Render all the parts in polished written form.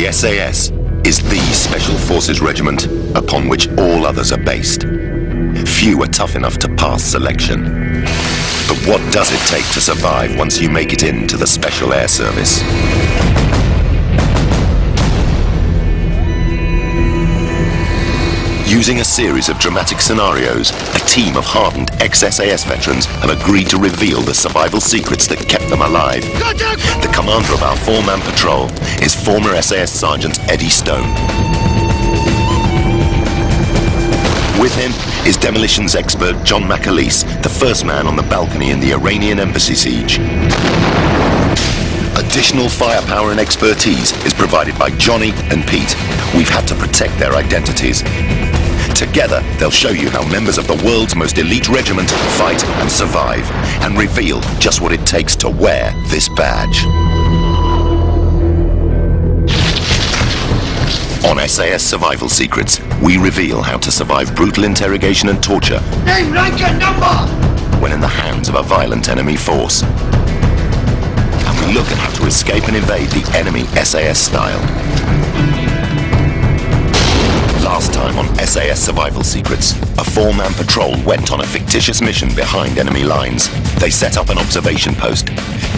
The SAS is the Special Forces regiment upon which all others are based. Few are tough enough to pass selection. But what does it take to survive once you make it into the Special Air Service? Using a series of dramatic scenarios, a team of hardened ex-SAS veterans have agreed to reveal the survival secrets that kept them alive. The commander of our four-man patrol is former SAS Sergeant Eddie Stone. With him is demolitions expert John McAleese, the first man on the balcony in the Iranian embassy siege. Additional firepower and expertise is provided by Johnny and Pete. We've had to protect their identities. Together, they'll show you how members of the world's most elite regiment fight and survive, and reveal just what it takes to wear this badge. On SAS Survival Secrets, we reveal how to survive brutal interrogation and torture. Name, rank and number! When in the hands of a violent enemy force. And we look at how to escape and evade the enemy SAS style. Last time on SAS Survival Secrets, a four-man patrol went on a fictitious mission behind enemy lines. They set up an observation post,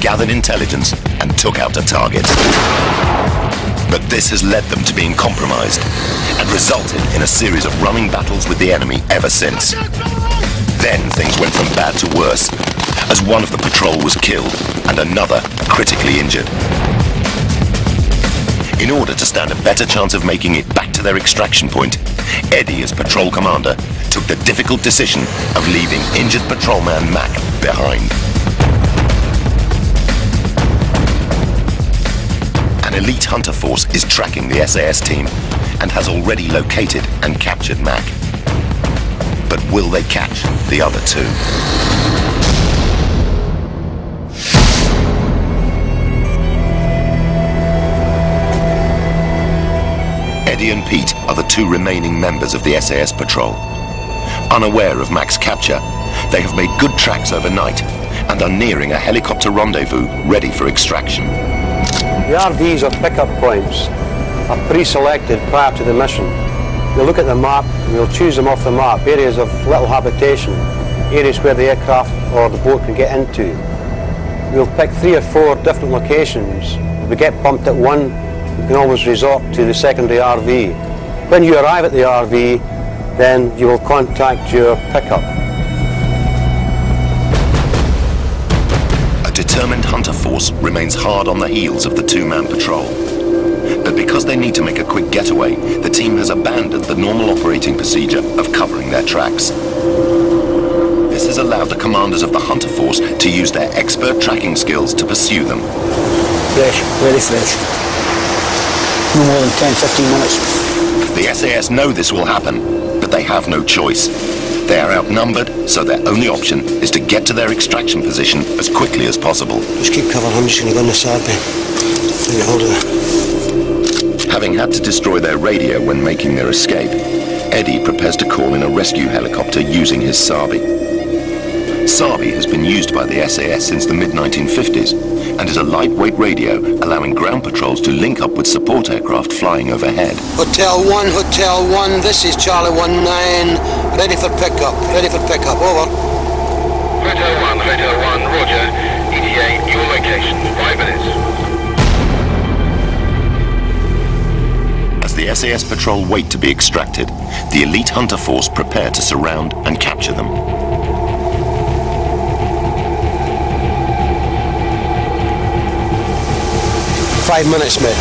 gathered intelligence, and took out a target. But this has led them to being compromised and resulted in a series of running battles with the enemy ever since. Then things went from bad to worse, as one of the patrol was killed and another critically injured. In order to stand a better chance of making it back to their extraction point, Eddie, as patrol commander, took the difficult decision of leaving injured patrolman Mac behind. An elite hunter force is tracking the SAS team and has already located and captured Mac. But will they catch the other two? Eddie and Pete are the two remaining members of the SAS patrol. Unaware of Mac's capture, they have made good tracks overnight and are nearing a helicopter rendezvous ready for extraction. The RVs or pickup points are pre-selected prior to the mission. We'll look at the map and we'll choose them off the map, areas of little habitation, areas where the aircraft or the boat can get into. We'll pick 3 or 4 different locations. If we get bumped at one, you can always resort to the secondary RV. When you arrive at the RV, then you will contact your pickup. A determined hunter force remains hard on the heels of the two-man patrol. But because they need to make a quick getaway, the team has abandoned the normal operating procedure of covering their tracks. This has allowed the commanders of the hunter force to use their expert tracking skills to pursue them. Fresh, very fresh. No more than 10-15 minutes. The SAS know this will happen, but they have no choice. They are outnumbered, so their only option is to get to their extraction position as quickly as possible. Just keep cover, I'm just going to go in the Sarby. Get hold of it. Having had to destroy their radio when making their escape, Eddie prepares to call in a rescue helicopter using his Sarby. Sarby has been used by the SAS since the mid-1950s and is a lightweight radio allowing ground patrols to link up with support aircraft flying overhead. Hotel 1, this is Charlie 19, ready for pickup, over. Hotel 1, roger. ETA, your location, 5 minutes. As the SAS patrol wait to be extracted, the elite hunter force prepare to surround and capture them. Five minutes, mate.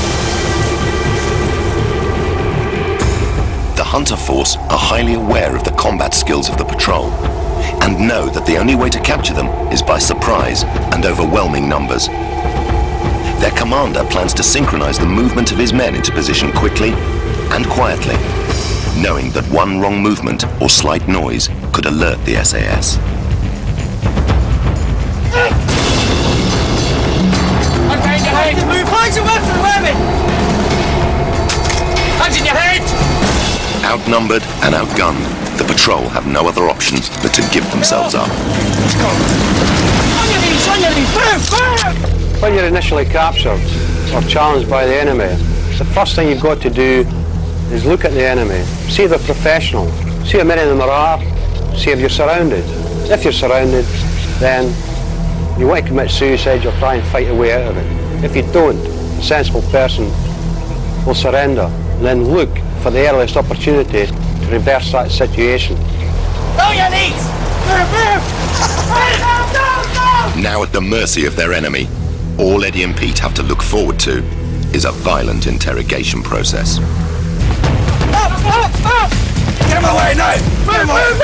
The hunter force are highly aware of the combat skills of the patrol and know that the only way to capture them is by surprise and overwhelming numbers. Their commander plans to synchronize the movement of his men into position quickly and quietly, knowing that one wrong movement or slight noise could alert the SAS. Move hands away from the women! Hands in your head! Outnumbered and outgunned, the patrol have no other option but to give themselves up. Let's go! On your knees! Move! When you're initially captured or challenged by the enemy, the first thing you've got to do is look at the enemy. See if they're professional. See how many of them there are. See if you're surrounded. If you're surrounded, then you want to commit suicide, you'll try and fight your way out of it. If you don't, a sensible person will surrender and then look for the earliest opportunity to reverse that situation. Go your knees! Move! Now at the mercy of their enemy, all Eddie and Pete have to look forward to is a violent interrogation process. Up! Get him away now! Move!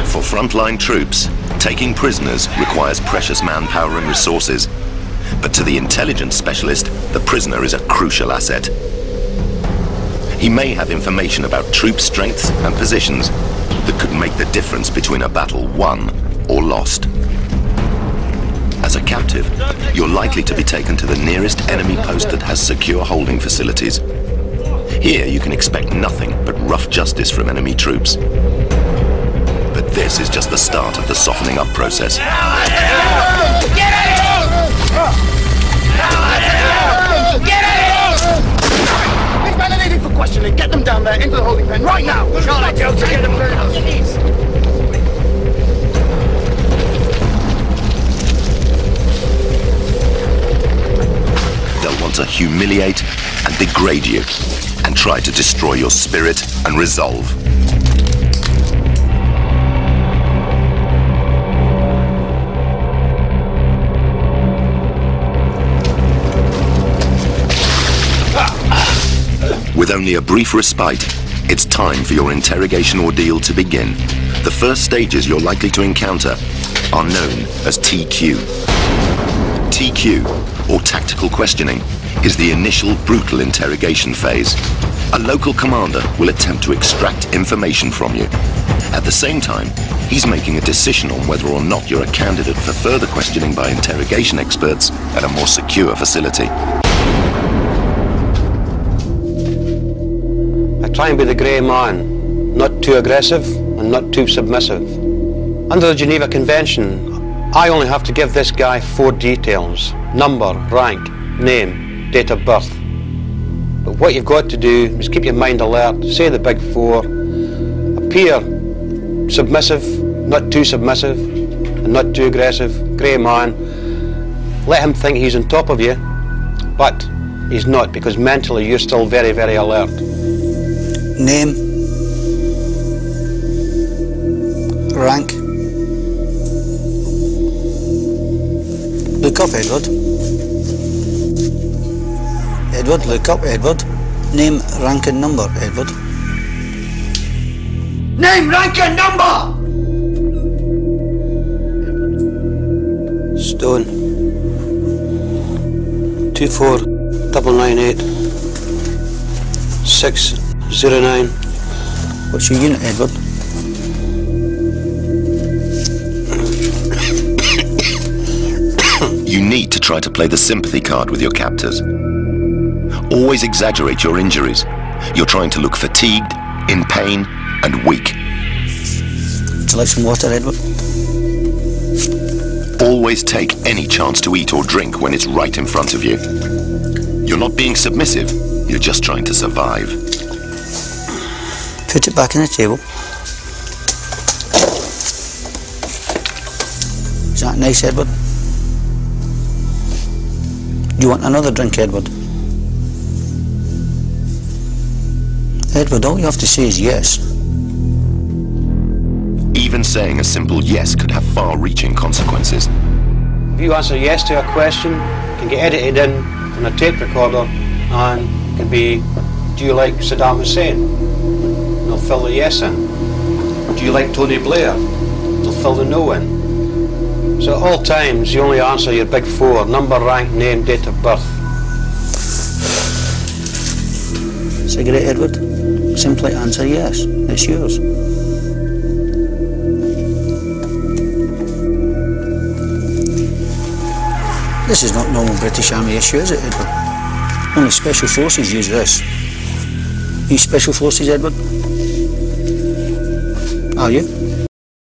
For frontline troops, taking prisoners requires precious manpower and resources. But to the intelligence specialist, the prisoner is a crucial asset. He may have information about troop strengths and positions that could make the difference between a battle won or lost. As a captive, you're likely to be taken to the nearest enemy post that has secure holding facilities. Here you can expect nothing but rough justice from enemy troops. But this is just the start of the softening up process. Get out of here! Get out of here! These men are needed for questioning. Get them down there into the holding pen right now. Charlie, go to get them down. They'll want to humiliate and degrade you and try to destroy your spirit and resolve. With only a brief respite, it's time for your interrogation ordeal to begin. The first stages you're likely to encounter are known as TQ. TQ, or tactical questioning, is the initial brutal interrogation phase. A local commander will attempt to extract information from you. At the same time, he's making a decision on whether or not you're a candidate for further questioning by interrogation experts at a more secure facility. Try and be the grey man, not too aggressive and not too submissive. Under the Geneva Convention, I only have to give this guy 4 details: number, rank, name, date of birth. But what you've got to do is keep your mind alert, say the big 4, appear submissive, not too submissive, and not too aggressive, grey man. Let him think he's on top of you, but he's not, because mentally you're still very, very alert. Name, rank, look up Edward. Edward, look up Edward. Name, rank and number Edward. Name, rank and number! Stone 24998 609. What's your unit, Edward? You need to try to play the sympathy card with your captors. Always exaggerate your injuries. You're trying to look fatigued, in pain, and weak. Would you like some water, Edward? Always take any chance to eat or drink when it's right in front of you. You're not being submissive, you're just trying to survive. Put it back on the table. Is that nice, Edward? Do you want another drink, Edward? Edward, all you have to say is yes. Even saying a simple yes could have far-reaching consequences. If you answer yes to a question, it can get edited in on a tape recorder and it can be, do you like Saddam Hussein? And they'll fill the yes in. Do you like Tony Blair? They'll fill the no in. So at all times you only answer your big 4: number, rank, name, date of birth. Cigarette, Edward? Simply answer yes. It's yours. This is not normal British Army issue, is it, Edward? Only Special Forces use this. Are you Special Forces, Edward? Are you?